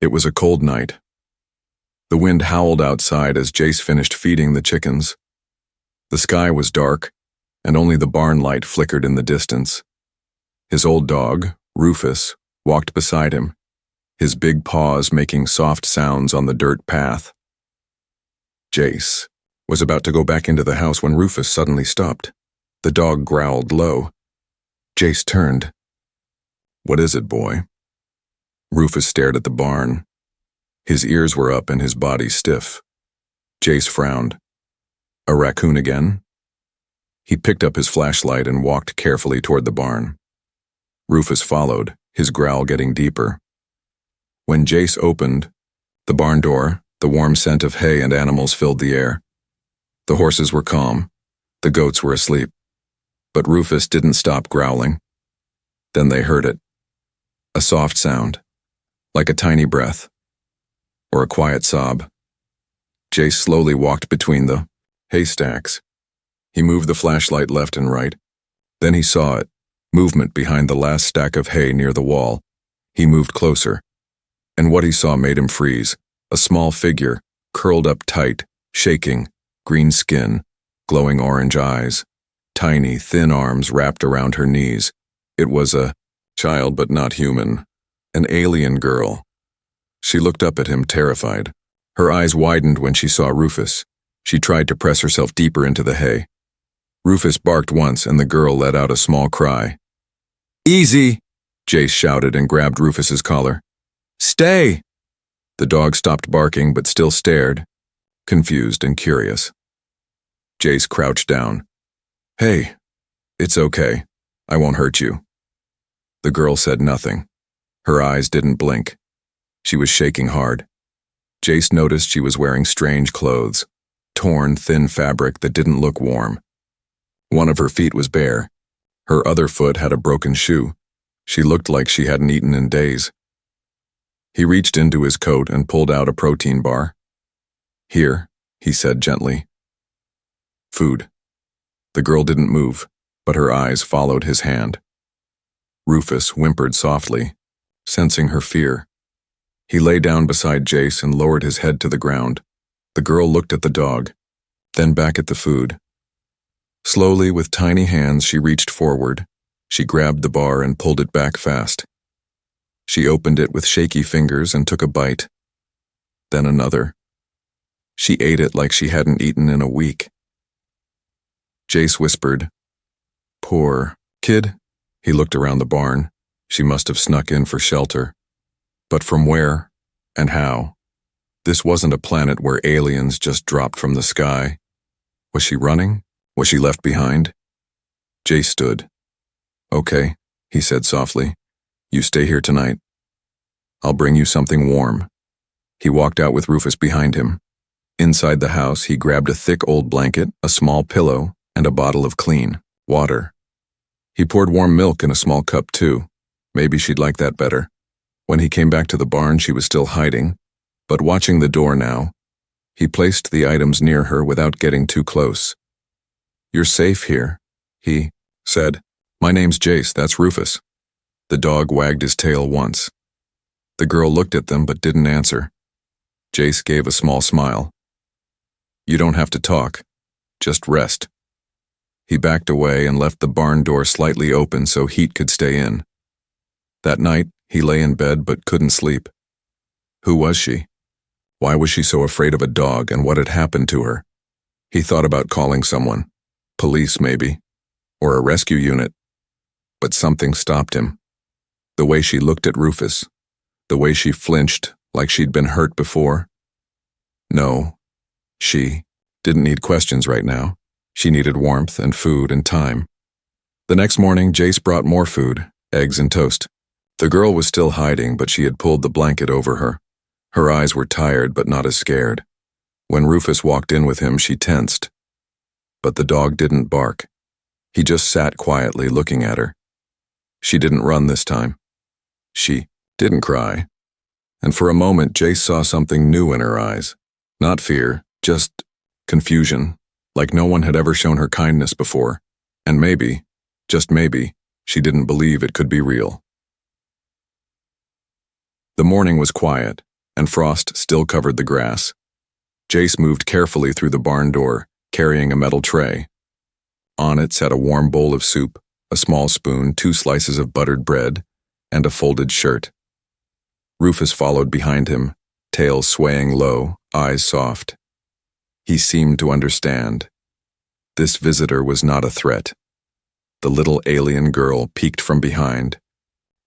It was a cold night. The wind howled outside as Jace finished feeding the chickens. The sky was dark, and only the barn light flickered in the distance. His old dog, Rufus, walked beside him, his big paws making soft sounds on the dirt path. Jace was about to go back into the house when Rufus suddenly stopped. The dog growled low. Jace turned. "What is it, boy?" Rufus stared at the barn. His ears were up and his body stiff. Jace frowned. "A raccoon again?" He picked up his flashlight and walked carefully toward the barn. Rufus followed, his growl getting deeper. When Jace opened the barn door, the warm scent of hay and animals filled the air. The horses were calm. The goats were asleep. But Rufus didn't stop growling. Then they heard it. A soft sound, like a tiny breath, or a quiet sob. Jace slowly walked between the haystacks. He moved the flashlight left and right. Then he saw it, movement behind the last stack of hay near the wall. He moved closer, and what he saw made him freeze. A small figure, curled up tight, shaking, green skin, glowing orange eyes, tiny, thin arms wrapped around her knees. It was a child but not human, an alien girl. She looked up at him, terrified. Her eyes widened when she saw Rufus. She tried to press herself deeper into the hay. Rufus barked once and the girl let out a small cry. "Easy!" Jace shouted and grabbed Rufus's collar. "Stay!" The dog stopped barking but still stared, confused and curious. Jace crouched down. "Hey, it's okay. I won't hurt you." The girl said nothing. Her eyes didn't blink. She was shaking hard. Jace noticed she was wearing strange clothes, torn, thin fabric that didn't look warm. One of her feet was bare. Her other foot had a broken shoe. She looked like she hadn't eaten in days. He reached into his coat and pulled out a protein bar. "Here," he said gently. "Food." The girl didn't move, but her eyes followed his hand. Rufus whimpered softly, sensing her fear. He lay down beside Jace and lowered his head to the ground. The girl looked at the dog, then back at the food. Slowly, with tiny hands, she reached forward. She grabbed the bar and pulled it back fast. She opened it with shaky fingers and took a bite. Then another. She ate it like she hadn't eaten in a week. Jace whispered, "Poor kid." He looked around the barn. She must have snuck in for shelter. But from where and how? This wasn't a planet where aliens just dropped from the sky. Was she running? Was she left behind? Jace stood. "Okay," he said softly. "You stay here tonight. I'll bring you something warm." He walked out with Rufus behind him. Inside the house, he grabbed a thick old blanket, a small pillow, and a bottle of clean water. He poured warm milk in a small cup too. Maybe she'd like that better. When he came back to the barn, she was still hiding, but watching the door now. He placed the items near her without getting too close. "You're safe here," he said. "My name's Jace, that's Rufus." The dog wagged his tail once. The girl looked at them but didn't answer. Jace gave a small smile. "You don't have to talk. Just rest." He backed away and left the barn door slightly open so heat could stay in. That night, he lay in bed but couldn't sleep. Who was she? Why was she so afraid of a dog, and what had happened to her? He thought about calling someone. Police, maybe. Or a rescue unit. But something stopped him. The way she looked at Rufus. The way she flinched, like she'd been hurt before. No, she didn't need questions right now. She needed warmth and food and time. The next morning, Jace brought more food, eggs and toast. The girl was still hiding, but she had pulled the blanket over her. Her eyes were tired, but not as scared. When Rufus walked in with him, she tensed. But the dog didn't bark. He just sat quietly looking at her. She didn't run this time. She didn't cry. And for a moment, Jace saw something new in her eyes. Not fear, just confusion, like no one had ever shown her kindness before. And maybe, just maybe, she didn't believe it could be real. The morning was quiet. and frost still covered the grass. Jace moved carefully through the barn door, carrying a metal tray. On it sat a warm bowl of soup, a small spoon, 2 slices of buttered bread, and a folded shirt. Rufus followed behind him, tail swaying low, eyes soft. He seemed to understand. This visitor was not a threat. The little alien girl peeked from behind.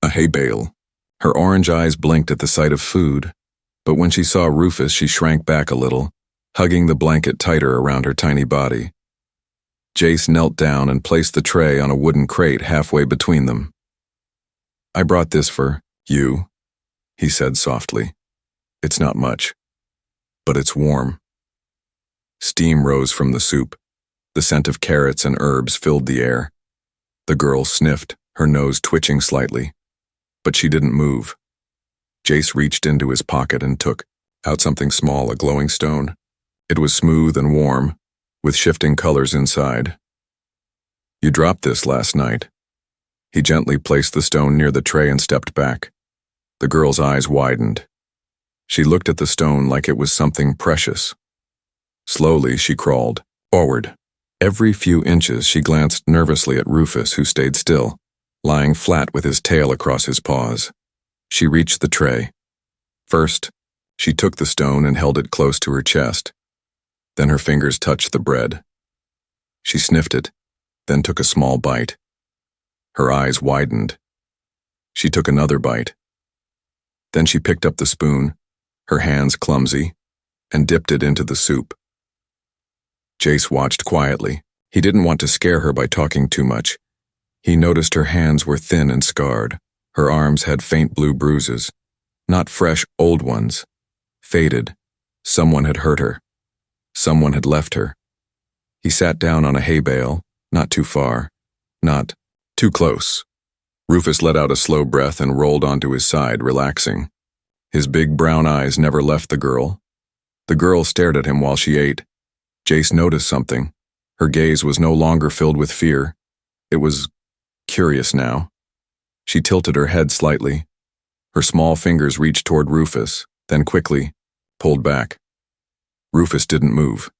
A hay bale. Her orange eyes blinked at the sight of food, but when she saw Rufus, she shrank back a little, hugging the blanket tighter around her tiny body. Jace knelt down and placed the tray on a wooden crate halfway between them. "I brought this for you," he said softly. "It's not much, but it's warm." Steam rose from the soup. The scent of carrots and herbs filled the air. The girl sniffed, her nose twitching slightly, but she didn't move. Jace reached into his pocket and took out something small, a glowing stone. It was smooth and warm, with shifting colors inside. "You dropped this last night." He gently placed the stone near the tray and stepped back. The girl's eyes widened. She looked at the stone like it was something precious. Slowly, she crawled forward. Every few inches, she glanced nervously at Rufus, who stayed still, lying flat with his tail across his paws. She reached the tray. First, she took the stone and held it close to her chest. Then her fingers touched the bread. She sniffed it, then took a small bite. Her eyes widened. She took another bite. Then she picked up the spoon, her hands clumsy, and dipped it into the soup. Jace watched quietly. He didn't want to scare her by talking too much. He noticed her hands were thin and scarred. Her arms had faint blue bruises. Not fresh, old ones. Faded. Someone had hurt her. Someone had left her. He sat down on a hay bale, not too far, not too close. Rufus let out a slow breath and rolled onto his side, relaxing. His big brown eyes never left the girl. The girl stared at him while she ate. Jace noticed something. Her gaze was no longer filled with fear. It was curious now. She tilted her head slightly. Her small fingers reached toward Rufus, then quickly pulled back. Rufus didn't move.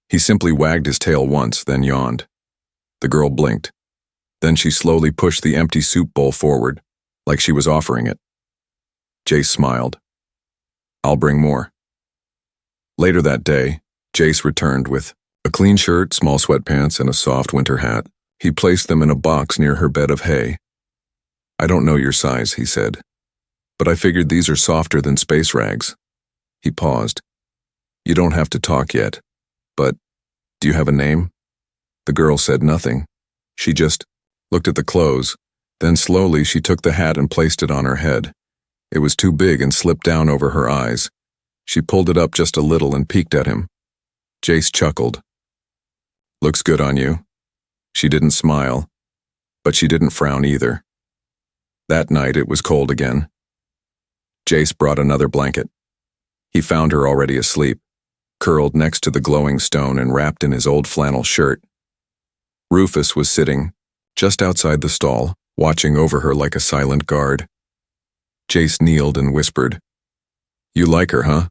He simply wagged his tail once, then yawned. The girl blinked. Then she slowly pushed the empty soup bowl forward, like she was offering it. Jace smiled. "I'll bring more." Later that day, Jace returned with a clean shirt, small sweatpants, and a soft winter hat. He placed them in a box near her bed of hay. "I don't know your size," he said, "but I figured these are softer than space rags." He paused. "You don't have to talk yet, but do you have a name?" The girl said nothing. She just looked at the clothes, then slowly she took the hat and placed it on her head. It was too big and slipped down over her eyes. She pulled it up just a little and peeked at him. Jace chuckled. "Looks good on you." She didn't smile, but she didn't frown either. That night it was cold again. Jace brought another blanket. He found her already asleep, curled next to the glowing stone and wrapped in his old flannel shirt. Rufus was sitting just outside the stall, watching over her like a silent guard. Jace kneeled and whispered, "You like her, huh?"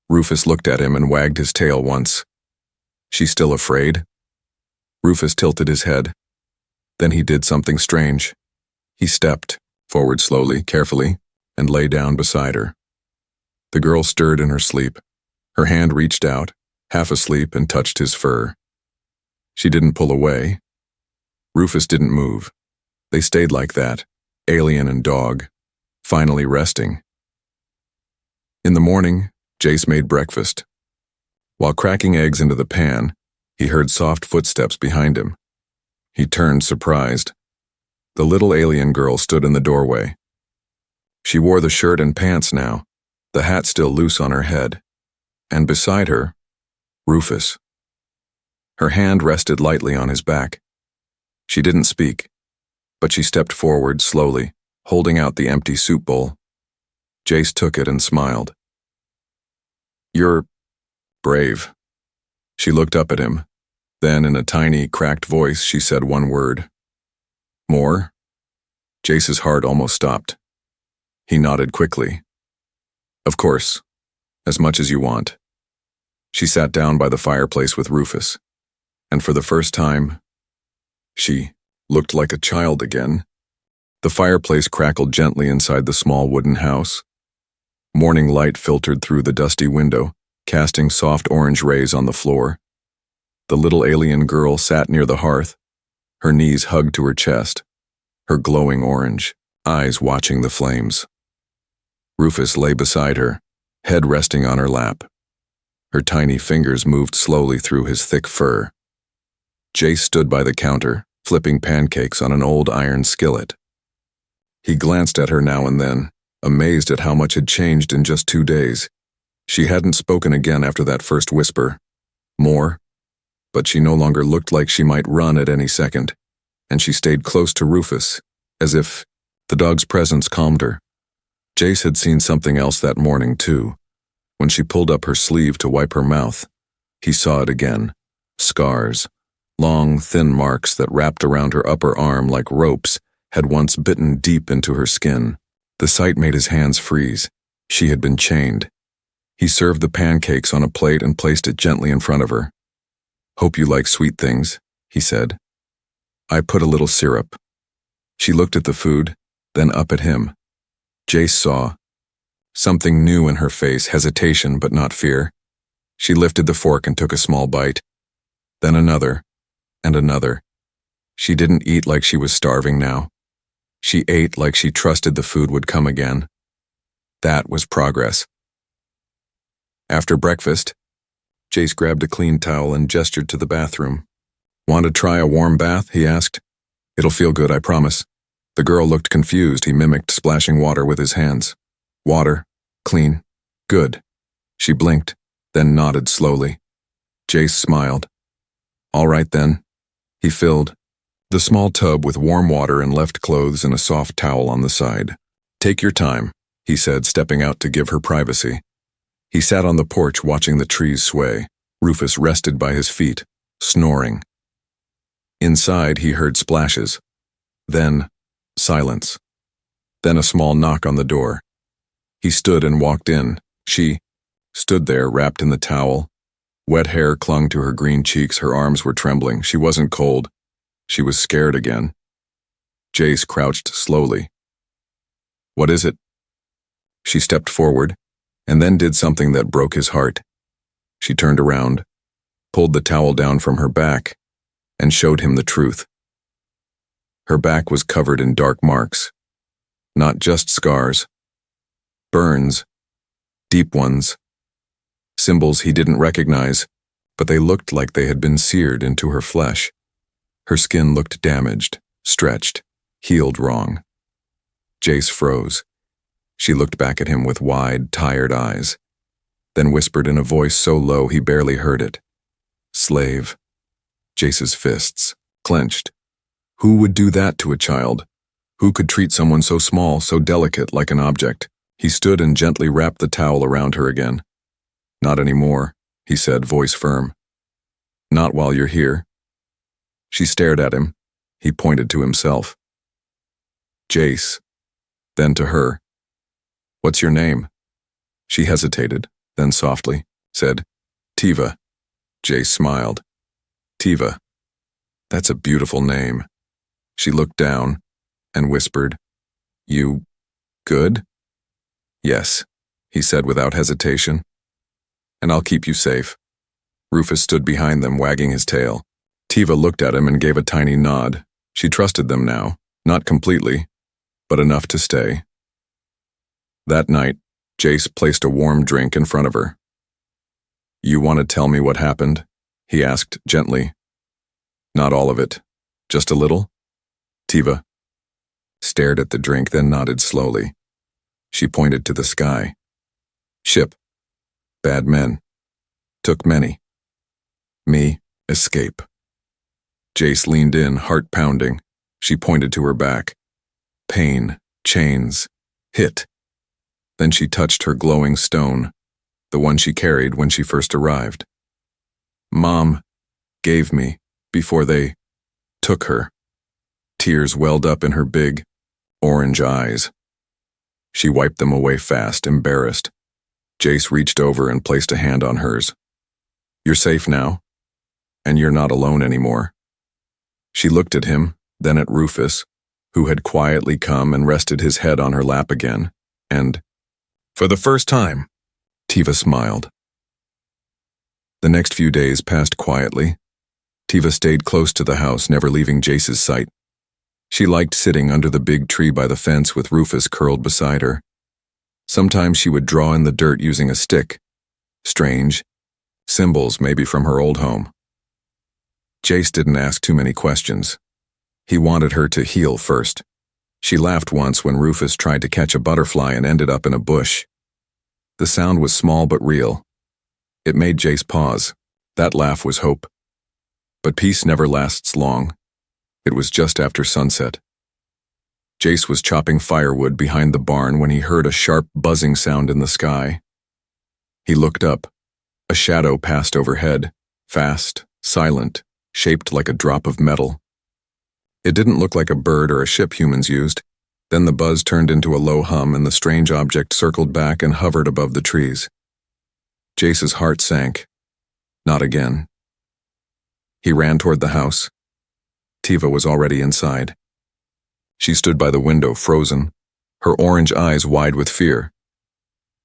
Rufus looked at him and wagged his tail once. "She's still afraid?" Rufus tilted his head. Then he did something strange. He stepped forward slowly, carefully, and lay down beside her. The girl stirred in her sleep. Her hand reached out, half asleep, and touched his fur. She didn't pull away. Rufus didn't move. They stayed like that, alien and dog, finally resting. In the morning, Jace made breakfast. While cracking eggs into the pan, he heard soft footsteps behind him. He turned, surprised. The little alien girl stood in the doorway. She wore the shirt and pants now, the hat still loose on her head. And beside her, Rufus. Her hand rested lightly on his back. She didn't speak, but she stepped forward slowly, holding out the empty soup bowl. Jace took it and smiled. "You're brave." She looked up at him. Then, in a tiny, cracked voice, she said one word. "More?" Jace's heart almost stopped. He nodded quickly. Of course, as much as you want. She sat down by the fireplace with Rufus, and for the first time, she looked like a child again. The fireplace crackled gently inside the small wooden house. Morning light filtered through the dusty window, casting soft orange rays on the floor. The little alien girl sat near the hearth, her knees hugged to her chest, her glowing orange eyes watching the flames. Rufus lay beside her, head resting on her lap. Her tiny fingers moved slowly through his thick fur. Jace stood by the counter, flipping pancakes on an old iron skillet. He glanced at her now and then, amazed at how much had changed in just 2 days. She hadn't spoken again after that first whisper. More, but she no longer looked like she might run at any second, and she stayed close to Rufus, as if the dog's presence calmed her. Jace had seen something else that morning, too. When she pulled up her sleeve to wipe her mouth, he saw it again. Scars, long, thin marks that wrapped around her upper arm like ropes, had once bitten deep into her skin. The sight made his hands freeze. She had been chained. He served the pancakes on a plate and placed it gently in front of her. "Hope you like sweet things," he said. "I put a little syrup." She looked at the food, then up at him. Jace saw something new in her face, hesitation but not fear. She lifted the fork and took a small bite. Then another, and another. She didn't eat like she was starving now. She ate like she trusted the food would come again. That was progress. After breakfast, Jace grabbed a clean towel and gestured to the bathroom. "Want to try a warm bath?" he asked. "It'll feel good, I promise." The girl looked confused. He mimicked splashing water with his hands. "Water. Clean. Good." She blinked, then nodded slowly. Jace smiled. "All right then." He filled the small tub with warm water and left clothes and a soft towel on the side. "Take your time," he said, stepping out to give her privacy. He sat on the porch watching the trees sway. Rufus rested by his feet, snoring. Inside, he heard splashes. Then, silence. Then a small knock on the door. He stood and walked in. She stood there, wrapped in the towel. Wet hair clung to her green cheeks, her arms were trembling. She wasn't cold. She was scared again. Jace crouched slowly. "What is it?" She stepped forward, and then did something that broke his heart. She turned around, pulled the towel down from her back, and showed him the truth. Her back was covered in dark marks. Not just scars. Burns. Deep ones. Symbols he didn't recognize, but they looked like they had been seared into her flesh. Her skin looked damaged, stretched, healed wrong. Jace froze. She looked back at him with wide, tired eyes, then whispered in a voice so low he barely heard it. "Slave." Jace's fists clenched. Who would do that to a child? Who could treat someone so small, so delicate, like an object? He stood and gently wrapped the towel around her again. "Not anymore," he said, voice firm. "Not while you're here." She stared at him. He pointed to himself. "Jace." Then to her. "What's your name?" She hesitated, then softly said, "Tiva." Jace smiled. "Tiva. That's a beautiful name." She looked down and whispered, "You good?" "Yes," he said without hesitation. "And I'll keep you safe." Rufus stood behind them, wagging his tail. Tiva looked at him and gave a tiny nod. She trusted them now, not completely, but enough to stay. That night, Jace placed a warm drink in front of her. "You want to tell me what happened?" he asked gently. "Not all of it, just a little?" Tiva stared at the drink, then nodded slowly. She pointed to the sky. "Ship. Bad men. Took many. Me, escape." Jace leaned in, heart pounding. She pointed to her back. Pain, chains, hit. Then she touched her glowing stone, the one she carried when she first arrived. "Mom gave me before they took her." Tears welled up in her big, orange eyes. She wiped them away fast, embarrassed. Jace reached over and placed a hand on hers. "You're safe now, and you're not alone anymore." She looked at him, then at Rufus, who had quietly come and rested his head on her lap again, and, "For the first time," Tiva smiled. The next few days passed quietly. Tiva stayed close to the house, never leaving Jace's sight. She liked sitting under the big tree by the fence with Rufus curled beside her. Sometimes she would draw in the dirt using a stick. Strange. Symbols, maybe from her old home. Jace didn't ask too many questions. He wanted her to heal first. She laughed once when Rufus tried to catch a butterfly and ended up in a bush. The sound was small but real. It made Jace pause. That laugh was hope. But peace never lasts long. It was just after sunset. Jace was chopping firewood behind the barn when he heard a sharp buzzing sound in the sky. He looked up. A shadow passed overhead, fast, silent, shaped like a drop of metal. It didn't look like a bird or a ship humans used. Then the buzz turned into a low hum and the strange object circled back and hovered above the trees. Jace's heart sank. Not again. He ran toward the house. Tiva was already inside. She stood by the window, frozen, her orange eyes wide with fear.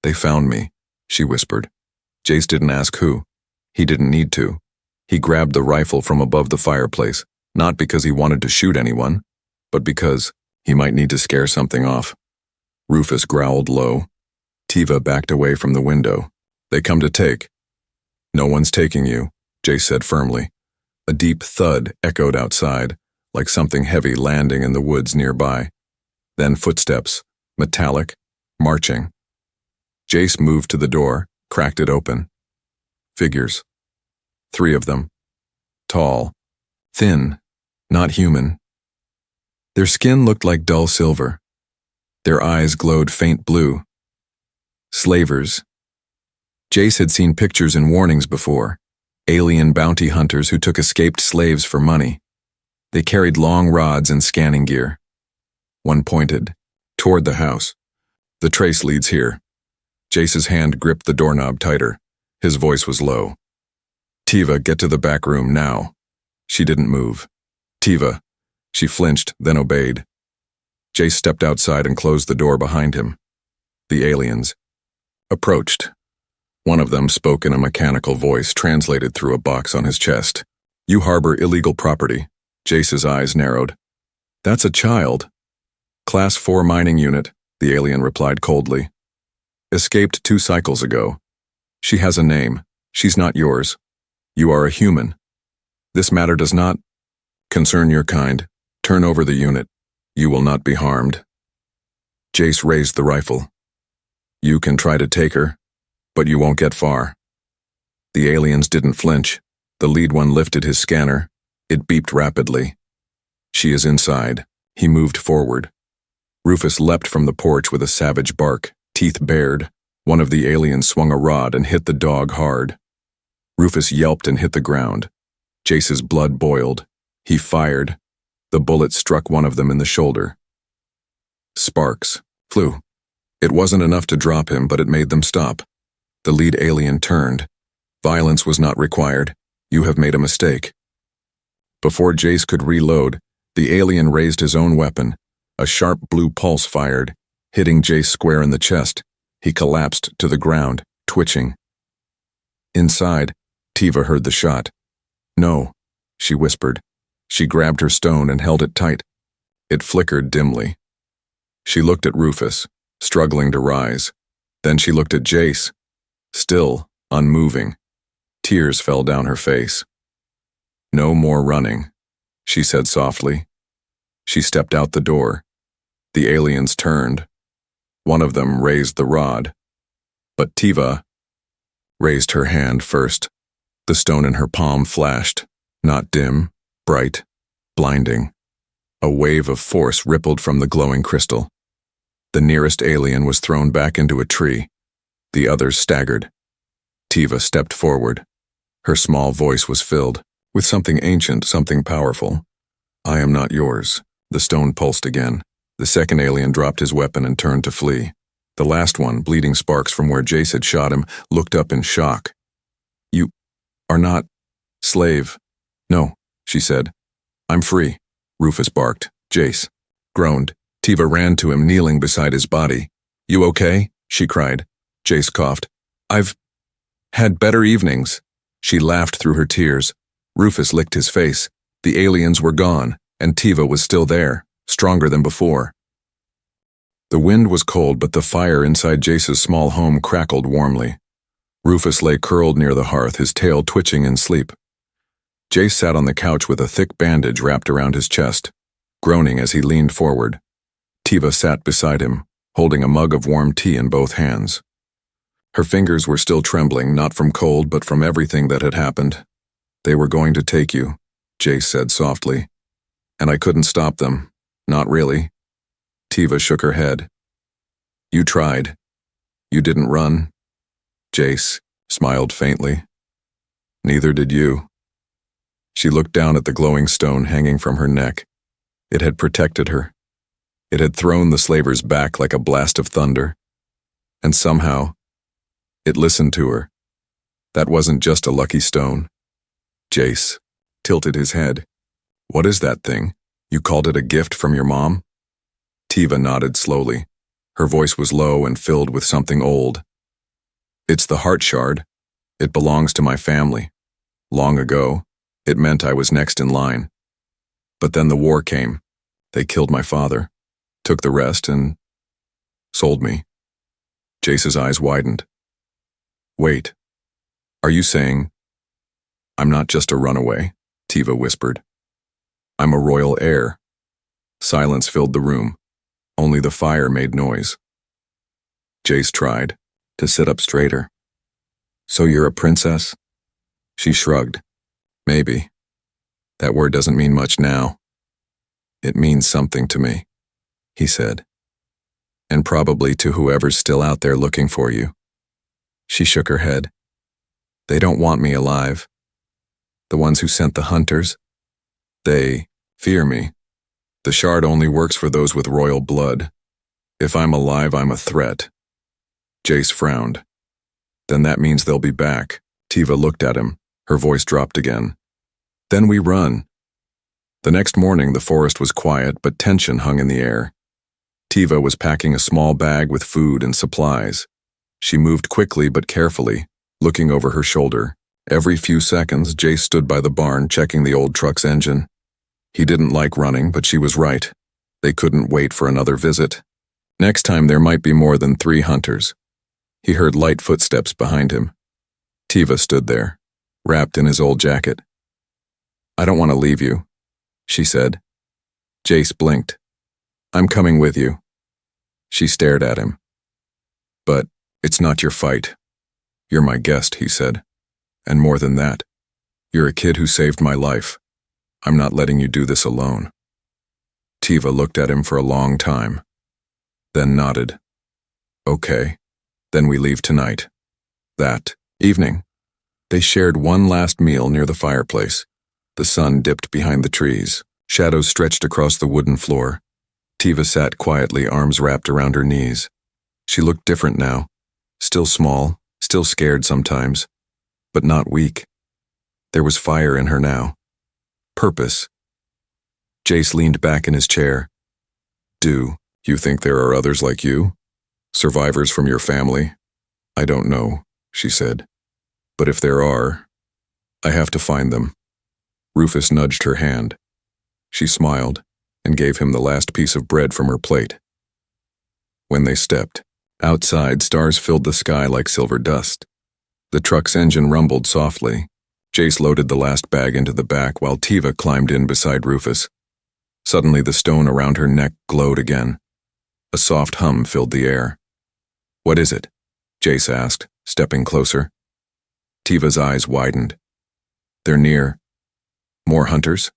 "They found me," she whispered. Jace didn't ask who. He didn't need to. He grabbed the rifle from above the fireplace, not because he wanted to shoot anyone, but because he might need to scare something off. Rufus growled low. Tiva backed away from the window. "They come to take." "No one's taking you," Jace said firmly. A deep thud echoed outside, like something heavy landing in the woods nearby. Then footsteps, metallic, marching. Jace moved to the door, cracked it open. Figures. 3 of them. Tall. Thin. Not human. Their skin looked like dull silver. Their eyes glowed faint blue. Slavers. Jace had seen pictures and warnings before. Alien bounty hunters who took escaped slaves for money. They carried long rods and scanning gear. One pointed toward the house. "The trace leads here." Jace's hand gripped the doorknob tighter. His voice was low. "Tiva, get to the back room now." She didn't move. "Tiva." She flinched, then obeyed. Jace stepped outside and closed the door behind him. The aliens approached. One of them spoke in a mechanical voice translated through a box on his chest. "You harbor illegal property." Jace's eyes narrowed. "That's a child." "Class 4 mining unit," the alien replied coldly. "Escaped 2 cycles ago. She has a name. She's not yours. You are a human. This matter does not concern your kind. Turn over the unit. You will not be harmed." Jace raised the rifle. "You can try to take her, but you won't get far." The aliens didn't flinch. The lead one lifted his scanner. It beeped rapidly. "She is inside." He moved forward. Rufus leapt from the porch with a savage bark, teeth bared. One of the aliens swung a rod and hit the dog hard. Rufus yelped and hit the ground. Jace's blood boiled. He fired. The bullet struck one of them in the shoulder. Sparks flew. It wasn't enough to drop him, but it made them stop. The lead alien turned. "Violence was not required. You have made a mistake." Before Jace could reload, the alien raised his own weapon. A sharp blue pulse fired, hitting Jace square in the chest. He collapsed to the ground, twitching. Inside, Tiva heard the shot. "No," she whispered. She grabbed her stone and held it tight. It flickered dimly. She looked at Rufus, struggling to rise. Then she looked at Jace, still unmoving. Tears fell down her face. "No more running," she said softly. She stepped out the door. The aliens turned. One of them raised the rod. But Tiva raised her hand first. The stone in her palm flashed, not dim, bright, blinding. A wave of force rippled from the glowing crystal. The nearest alien was thrown back into a tree. The others staggered. Tiva stepped forward. Her small voice was filled with something ancient, something powerful. "I am not yours." The stone pulsed again. The second alien dropped his weapon and turned to flee. The last one, bleeding sparks from where Jace had shot him, looked up in shock. "You are not slave." "No," she said. "I'm free," Rufus barked. Jace groaned. Tiva ran to him, kneeling beside his body. "You okay?" she cried. Jace coughed. "I've had better evenings." She laughed through her tears. Rufus licked his face. The aliens were gone, and Tiva was still there, stronger than before. The wind was cold, but the fire inside Jace's small home crackled warmly. Rufus lay curled near the hearth, his tail twitching in sleep. Jace sat on the couch with a thick bandage wrapped around his chest, groaning as he leaned forward. Tiva sat beside him, holding a mug of warm tea in both hands. Her fingers were still trembling, not from cold but from everything that had happened. "They were going to take you," Jace said softly. "And I couldn't stop them. Not really." Tiva shook her head. "You tried. You didn't run." Jace smiled faintly. "Neither did you." She looked down at the glowing stone hanging from her neck. It had protected her. It had thrown the slavers back like a blast of thunder. And somehow, it listened to her. That wasn't just a lucky stone. Jace tilted his head. "What is that thing? You called it a gift from your mom?" Tiva nodded slowly. Her voice was low and filled with something old. "It's the heart shard. It belongs to my family. Long ago, it meant I was next in line. But then the war came. They killed my father, took the rest, and sold me." Jace's eyes widened. "Wait, are you saying I'm not just a runaway?" Tiva whispered. "I'm a royal heir." Silence filled the room. Only the fire made noise. Jace tried to sit up straighter. "So you're a princess?" She shrugged. "Maybe. That word doesn't mean much now." "It means something to me," he said. "And probably to whoever's still out there looking for you." She shook her head. "They don't want me alive. The ones who sent the hunters, they fear me. The shard only works for those with royal blood. If I'm alive, I'm a threat." Jace frowned. "Then that means they'll be back." Tiva looked at him. Her voice dropped again. "Then we run." The next morning, the forest was quiet, but tension hung in the air. Tiva was packing a small bag with food and supplies. She moved quickly but carefully, looking over her shoulder. Every few seconds, Jace stood by the barn, checking the old truck's engine. He didn't like running, but she was right. They couldn't wait for another visit. Next time there might be more than 3 hunters. He heard light footsteps behind him. Tiva stood there, wrapped in his old jacket. "I don't want to leave you," she said. Jace blinked. "I'm coming with you." She stared at him. "But it's not your fight. You're my guest," he said. "And more than that, you're a kid who saved my life. I'm not letting you do this alone." Tiva looked at him for a long time, then nodded. "Okay, then we leave tonight." That evening, they shared one last meal near the fireplace. The sun dipped behind the trees. Shadows stretched across the wooden floor. Tiva sat quietly, arms wrapped around her knees. She looked different now. Still small, still scared sometimes, but not weak. There was fire in her now. Purpose. Jace leaned back in his chair. "Do you think there are others like you? Survivors from your family?" "I don't know," she said. "But if there are, I have to find them." Rufus nudged her hand. She smiled and gave him the last piece of bread from her plate. When they stepped outside, stars filled the sky like silver dust. The truck's engine rumbled softly. Jace loaded the last bag into the back while Tiva climbed in beside Rufus. Suddenly the stone around her neck glowed again. A soft hum filled the air. "What is it?" Jace asked, stepping closer. Tiva's eyes widened. "They're near. More hunters?"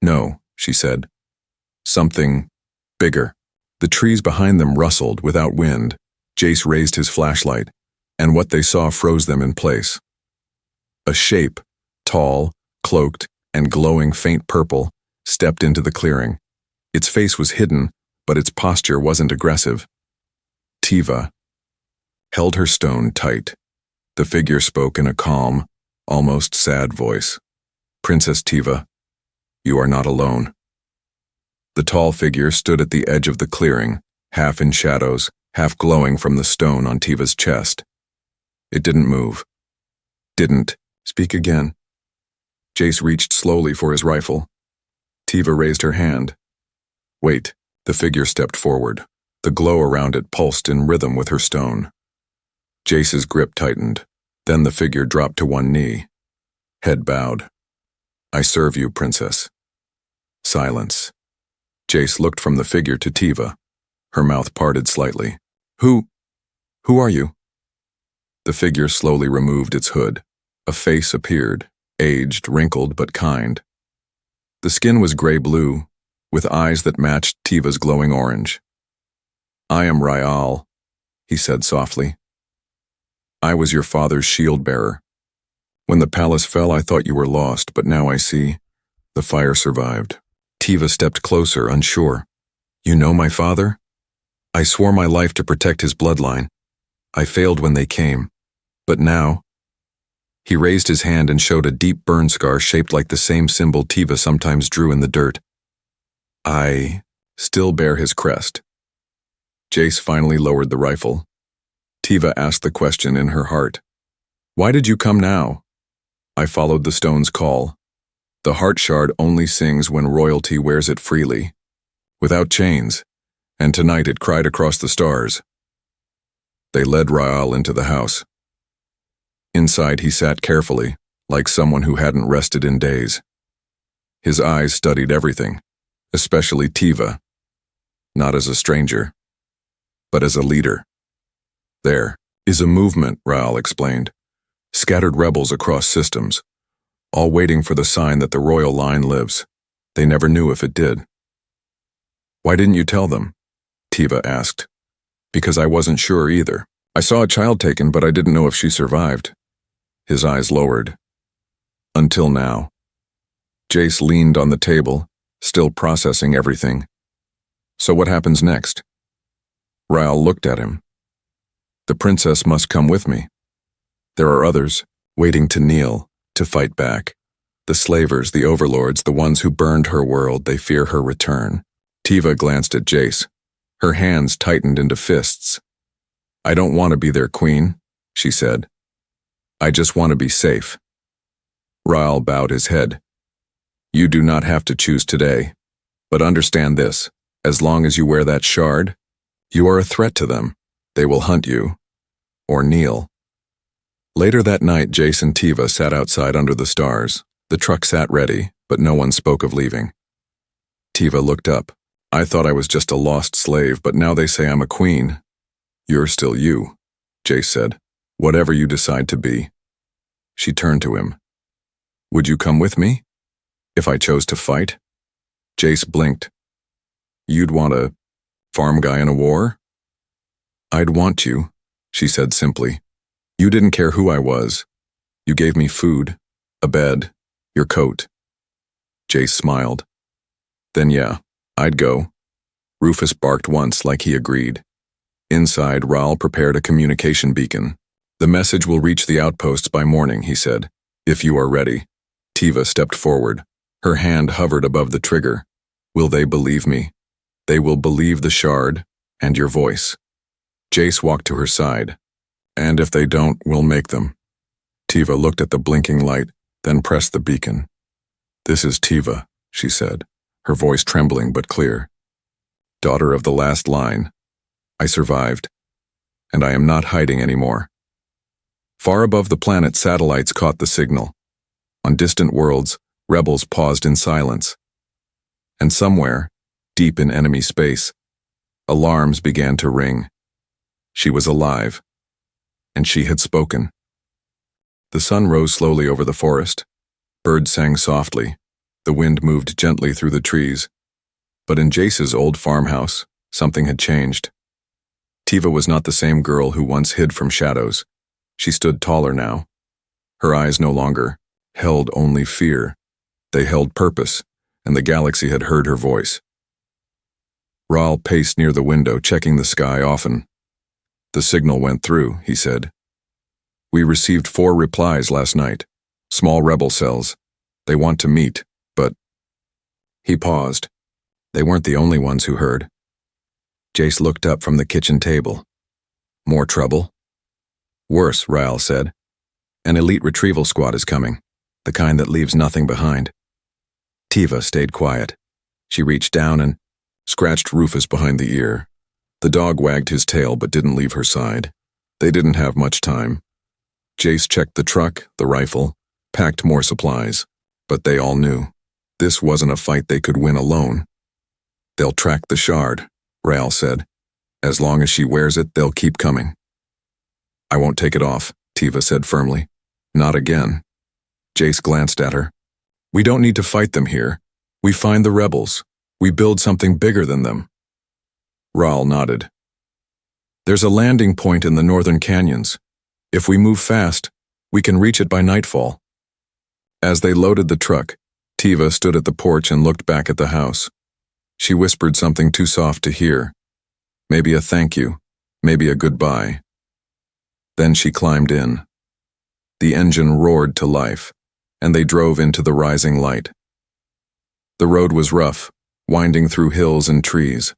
"No," she said. "Something bigger." The trees behind them rustled without wind. Jace raised his flashlight, and what they saw froze them in place. A shape, tall, cloaked, and glowing faint purple, stepped into the clearing. Its face was hidden, but its posture wasn't aggressive. Tiva held her stone tight. The figure spoke in a calm, almost sad voice. Princess Tiva, you are not alone. The tall figure stood at the edge of the clearing, half in shadows, half glowing from the stone on Tiva's chest. It didn't move. Didn't speak again. Jace reached slowly for his rifle. Tiva raised her hand. Wait, the figure stepped forward. The glow around it pulsed in rhythm with her stone. Jace's grip tightened. Then the figure dropped to one knee. Head bowed. I serve you, princess. Silence. Jace looked from the figure to Tiva. Her mouth parted slightly. Who are you? The figure slowly removed its hood. A face appeared, aged, wrinkled, but kind. The skin was gray-blue, with eyes that matched Tiva's glowing orange. I am Ryal, he said softly. I was your father's shield-bearer. When the palace fell, I thought you were lost, but now I see the fire survived. Tiva stepped closer, unsure. You know my father? I swore my life to protect his bloodline. I failed when they came. But now... He raised his hand and showed a deep burn scar shaped like the same symbol Tiva sometimes drew in the dirt. I still bear his crest. Jace finally lowered the rifle. Tiva asked the question in her heart. Why did you come now? I followed the stone's call. The heart shard only sings when royalty wears it freely, without chains, and tonight it cried across the stars. They led Ryal into the house. Inside he sat carefully, like someone who hadn't rested in days. His eyes studied everything, especially Tiva, not as a stranger, but as a leader. There is a movement, Ryal explained, scattered rebels across systems, all waiting for the sign that the royal line lives. They never knew if it did. Why didn't you tell them? Tiva asked. Because I wasn't sure either. I saw a child taken, but I didn't know if she survived. His eyes lowered. Until now. Jace leaned on the table, still processing everything. So what happens next? Ryal looked at him. The princess must come with me. There are others, waiting to kneel, to fight back. The slavers, the overlords, the ones who burned her world, they fear her return. Tiva glanced at Jace. Her hands tightened into fists. I don't want to be their queen, she said. I just want to be safe. Ryal bowed his head. You do not have to choose today. But understand this, as long as you wear that shard, you are a threat to them. They will hunt you. Or kneel. Later that night, Jace and Tiva sat outside under the stars. The truck sat ready, but no one spoke of leaving. Tiva looked up. I thought I was just a lost slave, but now they say I'm a queen. You're still you, Jace said. Whatever you decide to be. She turned to him. Would you come with me? If I chose to fight? Jace blinked. You'd want a farm guy in a war? I'd want you, she said simply. You didn't care who I was. You gave me food, a bed, your coat. Jace smiled. Then yeah, I'd go. Rufus barked once like he agreed. Inside, Ryal prepared a communication beacon. The message will reach the outposts by morning, he said. If you are ready. Tiva stepped forward. Her hand hovered above the trigger. Will they believe me? They will believe the shard and your voice. Jace walked to her side. And if they don't, we'll make them. Tiva looked at the blinking light, then pressed the beacon. This is Tiva, she said, her voice trembling but clear. Daughter of the last line. I survived. And I am not hiding anymore. Far above the planet, satellites caught the signal. On distant worlds, rebels paused in silence. And somewhere, deep in enemy space, alarms began to ring. She was alive. And she had spoken. The sun rose slowly over the forest. Birds sang softly. The wind moved gently through the trees. But in Jace's old farmhouse, something had changed. Tiva was not the same girl who once hid from shadows. She stood taller now. Her eyes no longer held only fear. They held purpose, and the galaxy had heard her voice. Ryal paced near the window, checking the sky often. The signal went through, he said. We received 4 replies last night. Small rebel cells. They want to meet, but... He paused. They weren't the only ones who heard. Jace looked up from the kitchen table. More trouble? Worse, Rael said. An elite retrieval squad is coming, the kind that leaves nothing behind. Tiva stayed quiet. She reached down and scratched Rufus behind the ear. The dog wagged his tail but didn't leave her side. They didn't have much time. Jace checked the truck, the rifle, packed more supplies, but they all knew. This wasn't a fight they could win alone. They'll track the shard, Rael said. As long as she wears it, they'll keep coming. I won't take it off, Tiva said firmly. Not again. Jace glanced at her. We don't need to fight them here. We find the rebels. We build something bigger than them. Rael nodded. There's a landing point in the northern canyons. If we move fast, we can reach it by nightfall. As they loaded the truck, Tiva stood at the porch and looked back at the house. She whispered something too soft to hear. Maybe a thank you, maybe a goodbye. Then she climbed in. The engine roared to life, and they drove into the rising light. The road was rough, winding through hills and trees.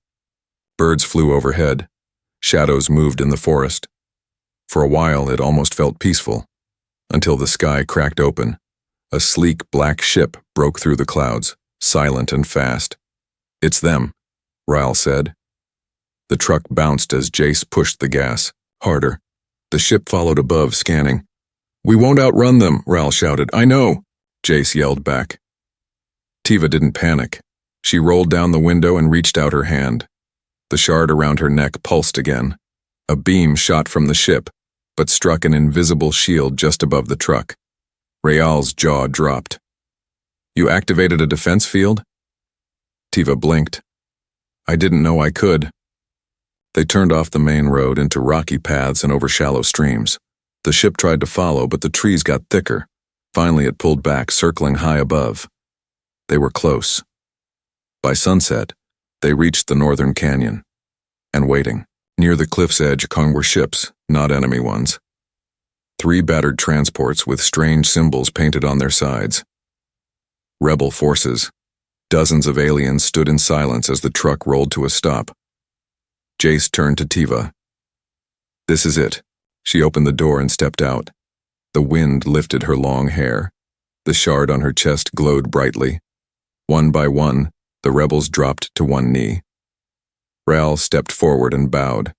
Birds flew overhead. Shadows moved in the forest. For a while, it almost felt peaceful, until the sky cracked open. A sleek black ship broke through the clouds, silent and fast. It's them, Rael said. The truck bounced as Jace pushed the gas, harder. The ship followed above, scanning. We won't outrun them, Rael shouted. I know, Jace yelled back. Tiva didn't panic. She rolled down the window and reached out her hand. The shard around her neck pulsed again. A beam shot from the ship, but struck an invisible shield just above the truck. Rael's jaw dropped. You activated a defense field? Tiva blinked. I didn't know I could. They turned off the main road into rocky paths and over shallow streams. The ship tried to follow, but the trees got thicker. Finally, it pulled back, circling high above. They were close. By sunset, they reached the northern canyon. And waiting, near the cliff's edge, were ships, not enemy ones. 3 battered transports with strange symbols painted on their sides. Rebel forces. Dozens of aliens stood in silence as the truck rolled to a stop. Jace turned to Tiva. This is it. She opened the door and stepped out. The wind lifted her long hair. The shard on her chest glowed brightly. One by one, the rebels dropped to one knee. Rael stepped forward and bowed.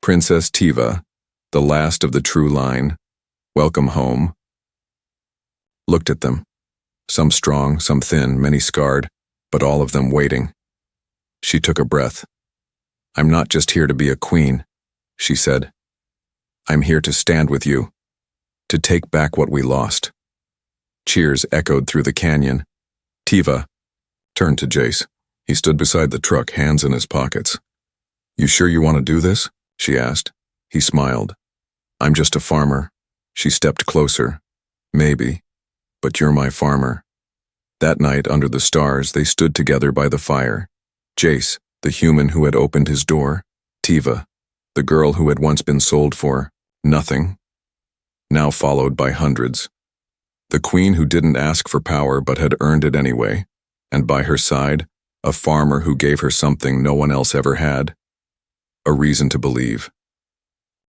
Princess Tiva, the last of the true line, welcome home. Looked at them. Some strong, some thin, many scarred, but all of them waiting. She took a breath. I'm not just here to be a queen, she said. I'm here to stand with you, to take back what we lost. Cheers echoed through the canyon. Tiva turned to Jace. He stood beside the truck, hands in his pockets. You sure you want to do this? She asked. He smiled. I'm just a farmer. She stepped closer. Maybe, but you're my farmer. That night, under the stars, they stood together by the fire. Jace, the human who had opened his door. Tiva, the girl who had once been sold for nothing, now followed by hundreds. The queen who didn't ask for power but had earned it anyway, and by her side, a farmer who gave her something no one else ever had. A reason to believe.